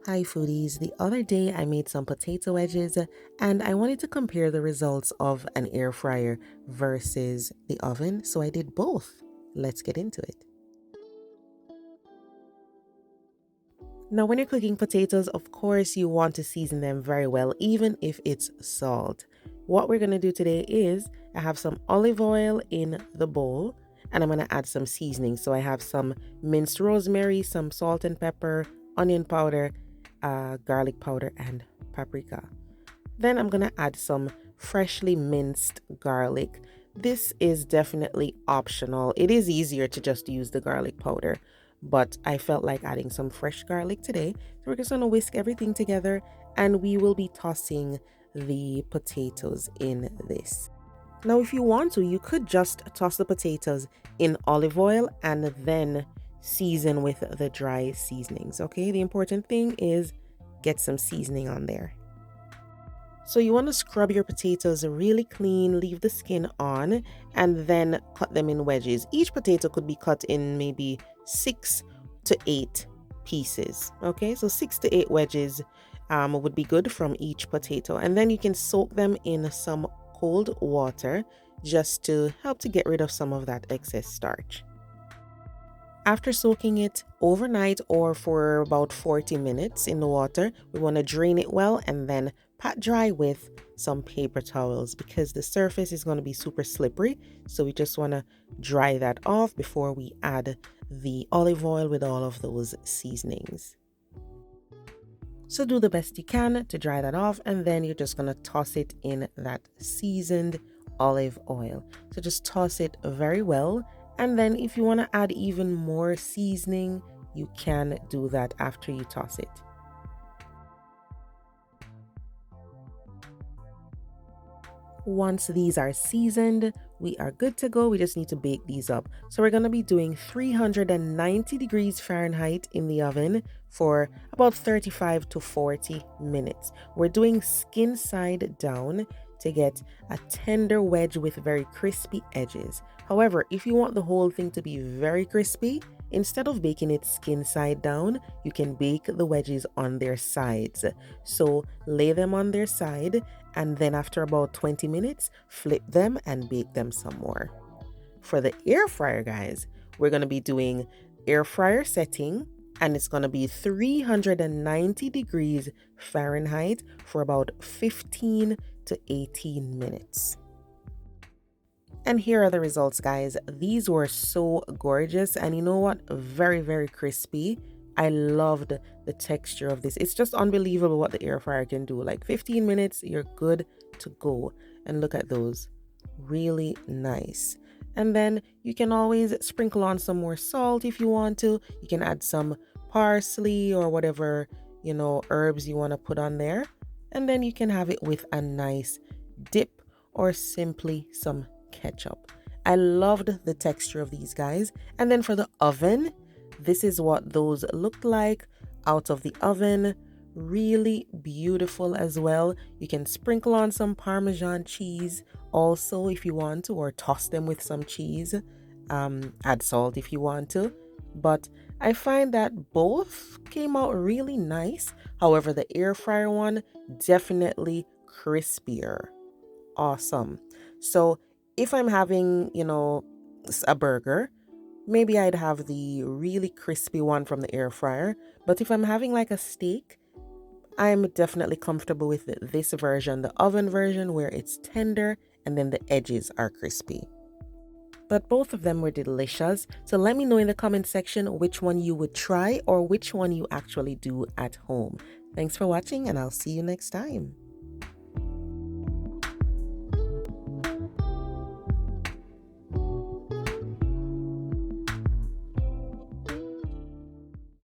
Hi foodies, the other day I made some potato wedges and I wanted to compare the results of an air fryer versus the oven, so I did both. Let's get into it. Now when you're cooking potatoes, of course you want to season them very well, even if it's salt. What we're going to do today is I have some olive oil in the bowl and I'm going to add some seasoning. So I have some minced rosemary, some salt and pepper, onion powder, garlic powder, and paprika. Then I'm gonna add some freshly minced garlic. This is definitely optional. It is easier to just use the garlic powder, but I felt like adding some fresh garlic today. So we're just gonna whisk everything together and we will be tossing the potatoes in this. Now, if you want to, you could just toss the potatoes in olive oil and then season with the dry seasonings. Okay, the important thing is get some seasoning on there. So you want to scrub your potatoes really clean, leave the skin on, and then cut them in wedges. Each potato could be cut in maybe 6 to 8 pieces. Okay, so 6 to 8 wedges would be good from each potato. And then you can soak them in some cold water just to help to get rid of some of that excess starch. After soaking it overnight or for about 40 minutes in the water, we want to drain it well and then pat dry with some paper towels because the surface is going to be super slippery. So we just want to dry that off before we add the olive oil with all of those seasonings. So do the best you can to dry that off, and then you're just going to toss it in that seasoned olive oil. So just toss it very well. And then if you want to add even more seasoning, you can do that after you toss it. Once these are seasoned, we are good to go. We just need to bake these up. So we're going to be doing 390 degrees Fahrenheit in the oven for about 35 to 40 minutes. We're doing skin side down to get a tender wedge with very crispy edges. However, if you want the whole thing to be very crispy, instead of baking it skin side down, you can bake the wedges on their sides. So lay them on their side and then after about 20 minutes, flip them and bake them some more. For the air fryer, guys, we're going to be doing air fryer setting and it's going to be 390 degrees Fahrenheit for about 15 to 18 minutes. And here are the results, guys. These were so gorgeous. And you know what? Very, very crispy. I loved the texture of this. It's just unbelievable what the air fryer can do. Like 15 minutes, you're good to go. And look at those. Really nice. And then you can always sprinkle on some more salt if you want to. You can add some parsley or whatever, herbs you want to put on there. And then you can have it with a nice dip or simply some ketchup. I loved the texture of these guys. And then for the oven, this is what those looked like out of the oven. Really beautiful as well. You can sprinkle on some Parmesan cheese also if you want to, or toss them with some cheese. Add salt if you want to. But I find that both came out really nice. However, the air fryer one definitely crispier. Awesome. So if I'm having, a burger, maybe I'd have the really crispy one from the air fryer. But if I'm having like a steak, I'm definitely comfortable with this version, the oven version, where it's tender and then the edges are crispy. But both of them were delicious. So let me know in the comment section which one you would try or which one you actually do at home. Thanks for watching and I'll see you next time.